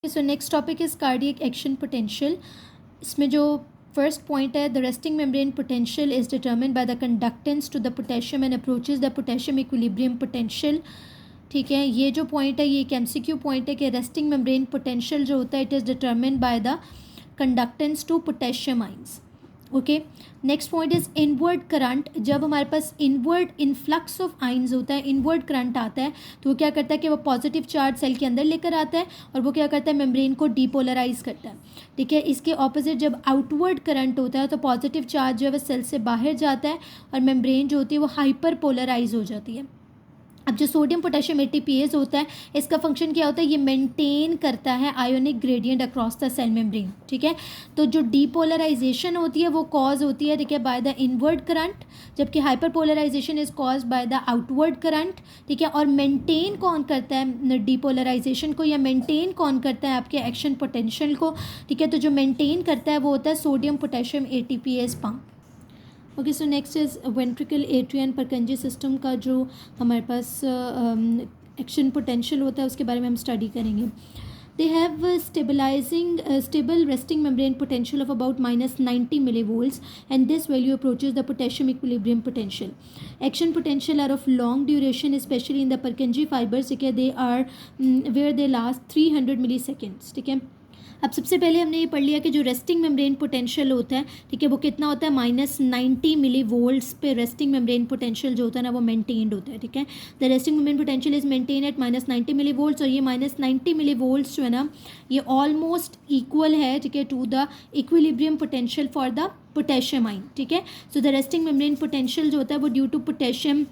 So next topic is cardiac action potential. इसमें जो first point है, the resting membrane potential is determined by the conductance to the potassium and approaches the potassium equilibrium potential. ठीक है, ये जो point है ये एक एमसीक्यू पॉइंट है कि रेस्टिंग मेम्ब्रेन पोटेंशियल जो होता है it is determined by the conductance to potassium ions. Okay, next point is inward current. जब हमारे पास इनवर्ड इनफ्लक्स ऑफ आइंस होता है, इनवर्ड करंट आता है, तो वो क्या करता है कि वो पॉजिटिव चार्ज सेल के अंदर लेकर आता है और वो क्या करता है, मेम्ब्रेन को डीपोलराइज करता है। ठीक है, इसके ऑपोजिट जब आउटवर्ड करंट होता है तो पॉजिटिव चार्ज जो है वो सेल से बाहर जाता है और मेम्ब्रेन जो होती है वो हाइपर पोलराइज हो जाती है। अब जो सोडियम पोटेशियम एटीपीएस होता है, इसका फंक्शन क्या होता है, ये मेंटेन करता है ionic gradient across the cell membrane. ठीक है, तो जो डीपोलराइजेशन होती है वो कॉज होती है, ठीक है, बाय द इनवर्ड करंट, जबकि hyperpolarisation is cause by the outward current. ठीक है, और मेंटेन कौन करता है डीपोलराइजेशन को, या मेंटेन कौन करता है आपके एक्शन पोटेंशियल को। ठीक है, तो जो मेंटेन करता है वो होता है sodium potassium ATPase pump. Okay, so next is ventricle atrial Purkinje system का जो हमारे पास एक्शन पोटेंशियल होता है उसके बारे में हम स्टडी करेंगे। They have stable resting membrane potential of about -90 millivolts and this value approaches the potassium equilibrium potential. Action potential are of long duration, especially in the Purkinje fibers. ठीक है, they are where they last 300 milliseconds. ठीक है, अब सबसे पहले हमने ये पढ़ लिया कि जो रेस्टिंग मेम्ब्रेन पोटेंशियल होता है, ठीक है, वो कितना होता है, -90 millivolts पे रेस्टिंग मेम्ब्रेन पोटेंशियल जो होता है ना वो मेंटेन्ड होता है। ठीक है, the resting membrane potential is maintain at -90 millivolts और ये -90 millivolts जो है ना ये ऑलमोस्ट इक्वल है, ठीक है, to the equilibrium potential for the potassium ion. ठीक है, so the resting membrane potential जो होता है वो ड्यू टू पोटेशियम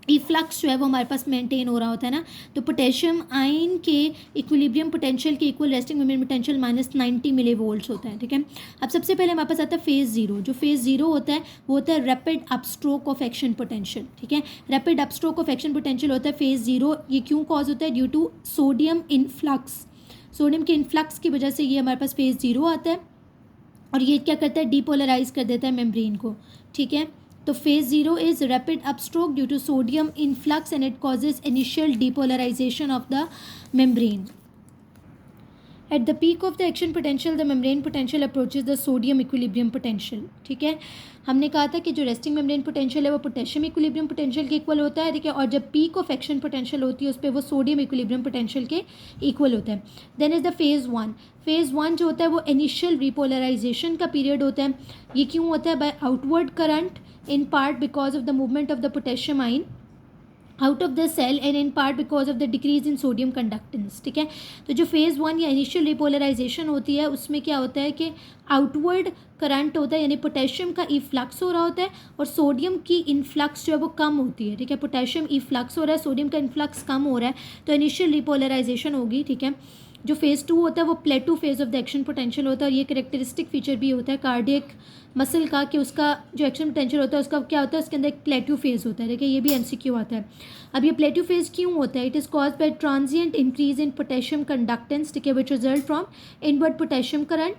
इफ्लक्स जो है वो हमारे पास मेंटेन हो रहा होता है ना, तो पोटेशियम आयन के इक्विलिब्रियम पोटेंशियल के equal resting membrane potential -90 millivolts होता है। ठीक है, अब सबसे पहले हमारे पास आता है फेज जीरो। जो फेज जीरो होता है वो होता है rapid upstroke of action potential. ठीक है, rapid upstroke of action potential होता है फेज जीरो। ये क्यों कॉज होता है, due to sodium influx. Sodium के इन्फ्लक्स की वजह से ये हमारे पास फेज जीरो आता है और ये क्या करता है, डीपोलराइज कर देता है मेम्ब्रेन को। ठीक है, तो phase zero is rapid upstroke due to sodium influx and it causes initial depolarisation of the membrane. At the peak of the action potential the membrane potential approaches the sodium equilibrium potential. ठीक है, हमने कहा था कि जो resting membrane potential है वो potassium equilibrium potential के इक्वल होता है। ठीक है, और जब पीक ऑफ एक्शन पोटेंशियल होती है उस पर वो सोडियम इक्विलिब्रियम पोटेंशियल के इक्वल होता है। Then is the phase one. Phase one जो होता है वो इनिशियल रिपोलराइजेशन का पीरियड होता है। ये क्यों होता है, by outward current in part because of the movement of the potassium ion out of the cell and in part because of the decrease in sodium conductance. ठीक है, तो जो फेज़ वन या इनिशियल रिपोलराइजेशन होती है उसमें क्या होता है कि आउटवर्ड करंट होता है, यानी पोटेशियम का इफ्लक्स हो रहा होता है और सोडियम की इनफ्लक्स जो है वो कम होती है। ठीक है, पोटेशियम इफ्लक्स हो रहा है, सोडियम का इन्फ्लक्स कम हो रहा है, तो इनिशियल रिपोलराइजेशन होगी। ठीक है, जो फेज़ टू होता है वो प्लेटू phase of the action potential होता है और ये करेक्टरिस्टिक फीचर भी होता है कार्डियक मसल का कि उसका जो एक्शन पोटेंशियल होता है उसका क्या होता है, उसके अंदर एक प्लेटू फेज होता है। देखिए, ये भी एमसीक्यू आता है। अब ये प्लेटू फेज क्यों होता है, it is cause by transient increase in potassium conductance. ठीक है, which result from inward potassium current.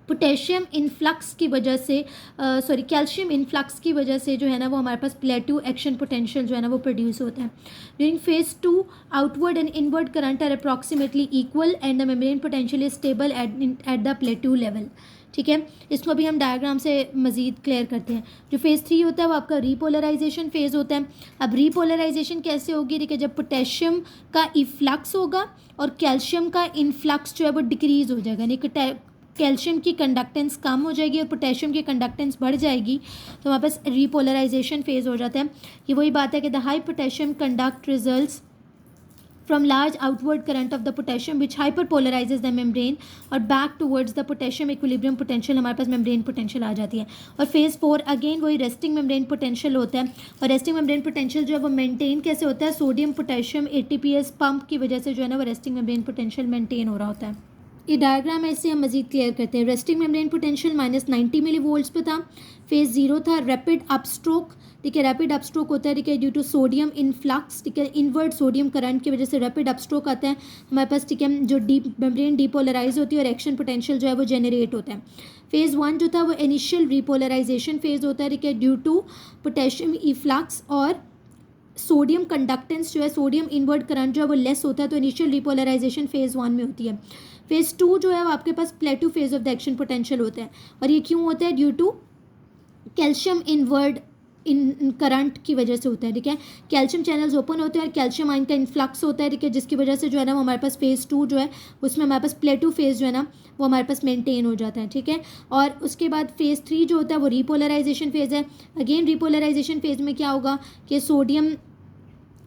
Potassium influx की वजह से कैल्शियम इनफ्लक्स की वजह से जो है ना वो हमारे पास प्लेटू एक्शन पोटेंशियल जो है ना वो प्रोड्यूस होता है। During phase two outward and inward current are approximately equal and the membrane potential is stable at the plateau level. ठीक है, इसको अभी हम डायग्राम से मज़ीद क्लियर करते हैं। जो फेज़ थ्री होता है वो आपका रीपोलराइजेशन फेज़ होता है। अब रीपोलराइजेशन कैसे होगी, देखिए, जब पोटेशियम का इफ्लक्स होगा और कैल्शियम का इनफ्लक्स जो है वो डिक्रीज़ हो जाएगा, यानी कैल्शियम की कंडक्टेंस कम हो जाएगी और पोटेशियम की कंडक्टेंस बढ़ जाएगी, तो हमारे पास रीपोलराइजेशन फेज़ हो जाता है। ये वही बात है कि the high potassium conduct results from large outward current of the potassium which hyperpolarizes the membrane और back towards the potassium equilibrium potential हमारे पास membrane potential आ जाती है। और फेज़ फोर अगेन वही resting membrane potential होता है और resting membrane potential जो है वो मेंटेन कैसे होता है, सोडियम पोटेशियम ATPase पंप की वजह से जो है ना वो resting membrane potential मेंटेन हो रहा होता है। ये डायग्राम ऐसे हम मजीद क्लियर करते हैं। रेस्टिंग मेम्ब्रेन पोटेंशियल -90 millivolts पे था, फेज जीरो था, रैपिड अपस्ट्रोक। ठीक है, रैपिड अपस्ट्रोक होता है, ठीक है, ड्यू टू सोडियम इनफ्लक्स। ठीक है, इनवर्ड सोडियम करंट की वजह से रैपिड अपस्ट्रोक आता है हमारे पास। ठीक है, जो मेम्ब्रेन डीपोलराइज होती है और एक्शन पोटेंशियल जो है वो जनरेट होता है। फेज़ वन जो था वो इनिशियल रिपोलराइजेशन फेज होता है, ठीक है, ड्यू टू पोटेशियम इफ्लक्स और सोडियम कंडक्टेंस जो है, सोडियम इनवर्ड करंट जो है वो लेस होता है, तो इनिशियल रिपोलराइजेशन फेज़ 1 में होती है। फेज़ 2 जो है वो आपके पास plateau phase of the action potential होता है, और ये क्यों होता है? Due to calcium inward in current की वजह से होता है, ठीक है। कैल्शियम चैनल्स ओपन होते हैं और कैल्शियम आयन का इन्फ्लक्स होता है, ठीक है, जिसकी वजह से जो है ना वो हमारे पास फेज़ 2 जो है उसमें हमारे पास प्लेटू फेज़ जो है ना वो हमारे पास मेंटेन हो जाता है, ठीक है। और उसके बाद फेज़ 3 जो होता है वो रिपोलराइजेशन फेज़ है। अगेन रिपोलराइजेशन फेज़ में क्या होगा कि सोडियम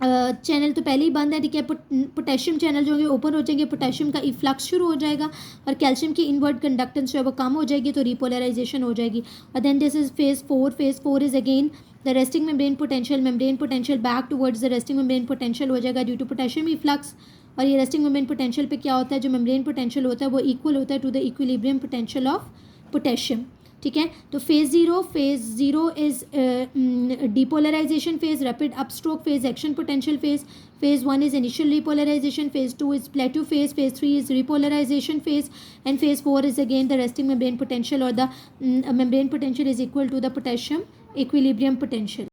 चैनल तो पहले ही बंद है, ठीक है, पोटेशियम चैनल जो होंगे ओपन हो जाएंगे, पोटेशियम का इफ्लक्स शुरू हो जाएगा और कैल्शियम की इनवर्ड कंडक्टेंस जो है वो कम हो जाएगी, तो रिपोलराइजेशन हो जाएगी। और then this is phase 4। Phase 4 is again the resting membrane potential back towards the resting membrane potential हो जाएगा ड्यू टू पोटेशियम इफ्लक्स। और ये रेस्टिंग मेम्ब्रेन पोटेंशियल पे क्या होता है, जो मेम्ब्रेन पोटेंशियल होता है वो इक्वल होता है to the equilibrium potential of potassium, ठीक है। तो phase zero is depolarization phase, rapid upstroke phase, action potential phase. Phase 1 is initial repolarization, phase 2 is plateau phase, phase 3 is repolarization phase, and phase 4 is again the resting membrane potential, और the membrane potential is equal to the potassium equilibrium potential.